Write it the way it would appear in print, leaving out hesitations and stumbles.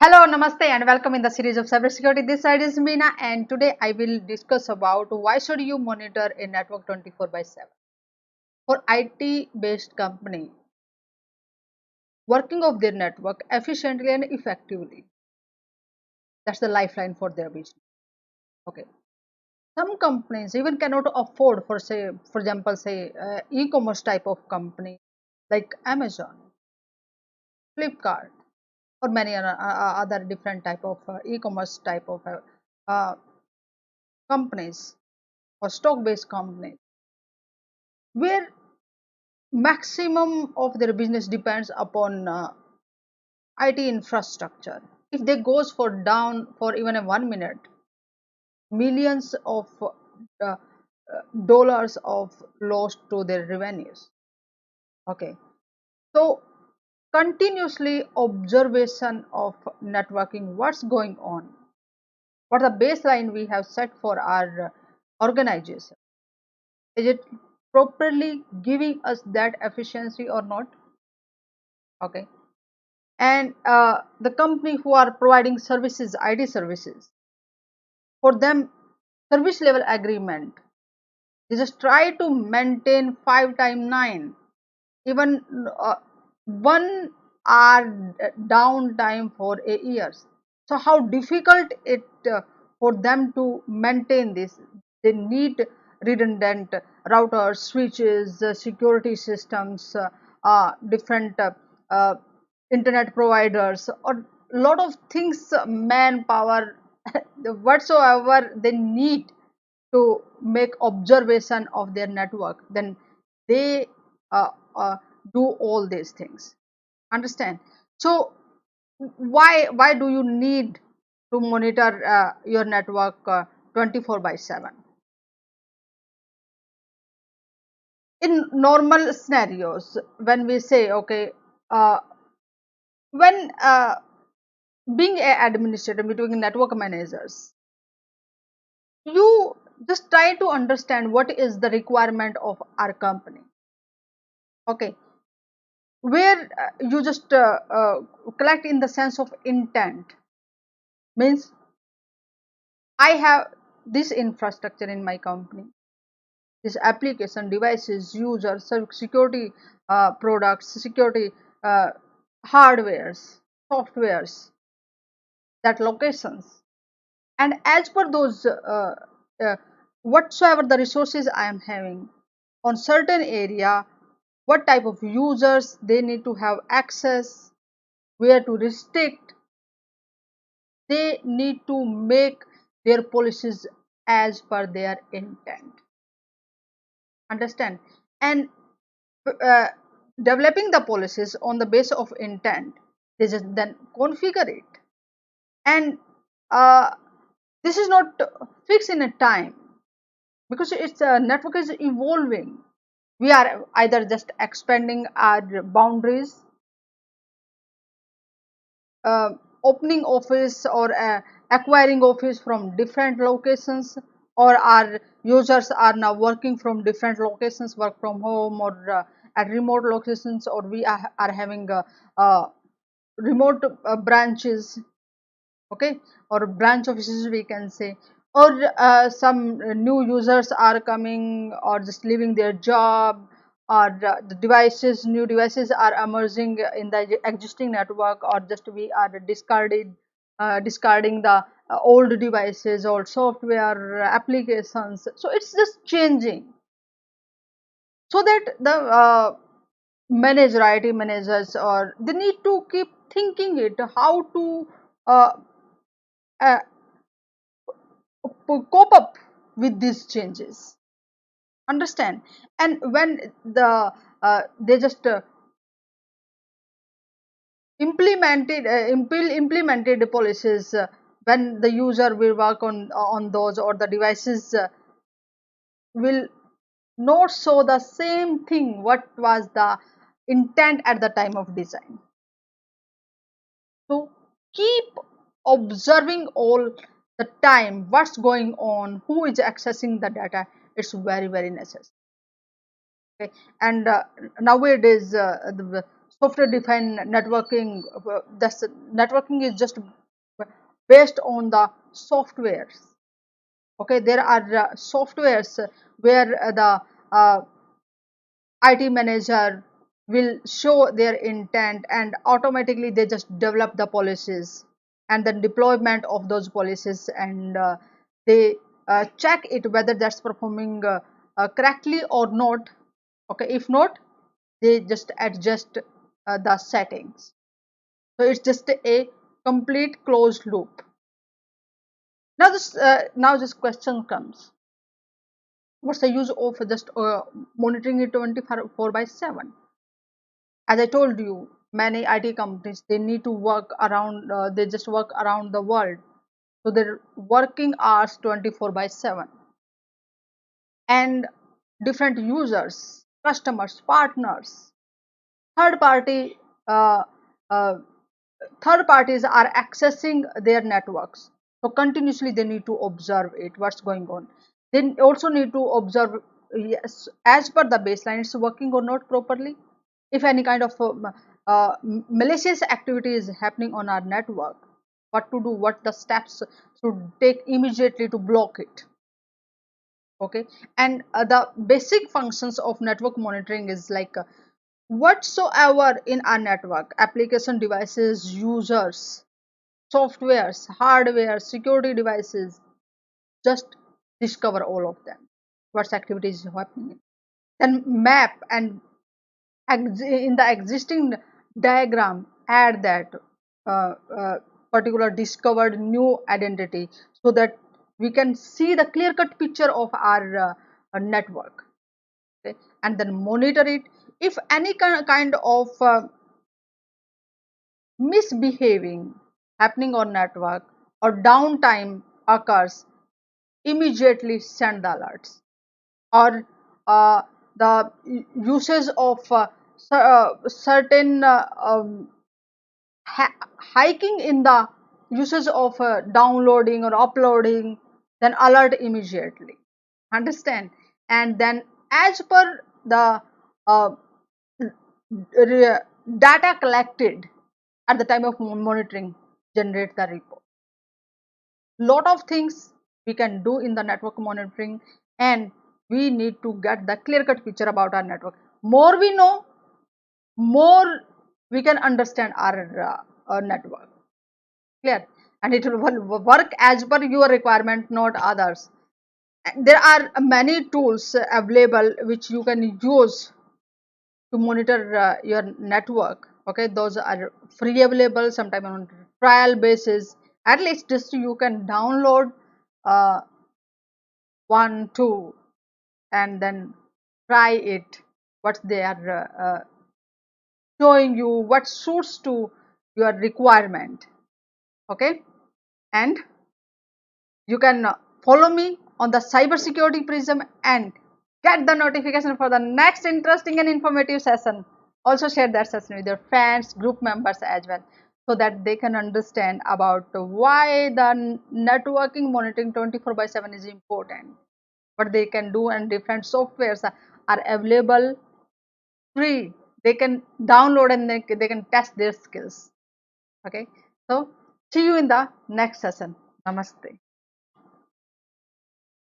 Hello, namaste, and welcome in the series of cybersecurity. This side is Meena, and today I will discuss about why should you monitor a network 24 by 7 for IT based company working of their network efficiently and effectively. That's the lifeline for their business. Okay, some companies even cannot afford for for example, e-commerce type of company like Amazon, Flipkart, or many other different type of e-commerce type of uh, companies or stock based companies where maximum of their business depends upon IT infrastructure. If they goes for down for even a 1 minute, millions of dollars of loss to their revenues. Okay, so continuously observation of networking, what's going on, what the baseline we have set for our organization, is it properly giving us that efficiency or not? Okay, and the company who are providing services, IT services, for them service level agreement, they just try to maintain 5 times 9, even 1 hour downtime for a years. So how difficult it for them to maintain this? They need redundant routers, switches, security systems, different uh, internet providers, or lot of things, manpower, whatsoever they need to make observation of their network. Then they uh, uh, do all these things. Understand? So why do you need to monitor your network 24 by 7? In normal scenarios, when we say, okay, uh, when being a administrator, between network managers, you just try to understand what is the requirement of our company. Okay, where you just collect in the sense of intent, means I have this infrastructure in my company, this application, devices, users, security products, security uh, hardwares, softwares, that locations, and as per those uh, whatsoever the resources I am having on certain area, what type of users they need to have access, where to restrict, they need to make their policies as per their intent. Understand? And uh, developing the policies on the basis of intent, they just then configure it. And uh, this is not fixed in a time, because its network is evolving. We are either just expanding our boundaries, uh, opening office, or acquiring office from different locations, or our users are now working from different locations, work from home, or at remote locations, or we are having remote branches. Okay, or branch offices we can say, or some new users are coming or just leaving their job, or the devices, new devices are emerging in the existing network, or just we are discarding the old devices or software applications. So it's just changing, so that the manager, IT managers, or they need to keep thinking it how to uh, uh, cope up with these changes. Understand? And when they just implemented the policies, when the user will work on those, or the devices will not show the same thing what was the intent at the time of design. So keep observing all the time what's going on, who is accessing the data. It's very necessary. Okay, and nowadays software defined networking. That's networking is just based on the softwares. Okay, there are softwares where the IT manager will show their intent, and automatically they just develop the policies and the deployment of those policies, and they check it whether that's performing correctly or not. Okay, if not, they just adjust the settings. So it's just a complete closed loop. Now this question comes: what's the use of just monitoring it 24 by 7? As I told you, many IT companies, they need to work around, they just work around the world, so their working hours 24 by 7, and different users, customers, partners, third party uh, uh, third parties are accessing their networks, so continuously they need to observe it, what's going on. They also need to observe, yes, as per the baseline, it's working or not properly. If any kind of malicious activity is happening on our network, what to do, what the steps should take immediately to block it. Okay, and the basic functions of network monitoring is like whatsoever in our network, application, devices, users, softwares, hardware, security devices, just discover all of them, what's activities happening, then map, and in the existing diagram add that uh, uh, particular discovered new identity, so that we can see the clear cut picture of our network. Okay? And then monitor it. If any kind of misbehaving happening on network or downtime occurs, immediately send the alerts. Or the usage of certain hiking in the usage of downloading or uploading, then alert immediately, understand. And then as per the uh, data collected at the time of monitoring, generate the report. Lot of things we can do in the network monitoring, and we need to get the clear cut picture about our network. More we know, more we can understand our network. Clear? And it will work as per your requirement, not others. And there are many tools available which you can use to monitor your network. Okay, those are free available, sometime on trial basis. At least just you can download uh, one, two, and then try it. What they are showing you, what suits to your requirement. Okay, and you can follow me on the cybersecurity prism and get the notification for the next interesting and informative session. Also share that session with your friends, group members as well, so that they can understand about why the networking monitoring 24 by 7 is important, what they can do, and different softwares are available free. They can download and they can test their skills. Okay, so see you in the next session. Namaste.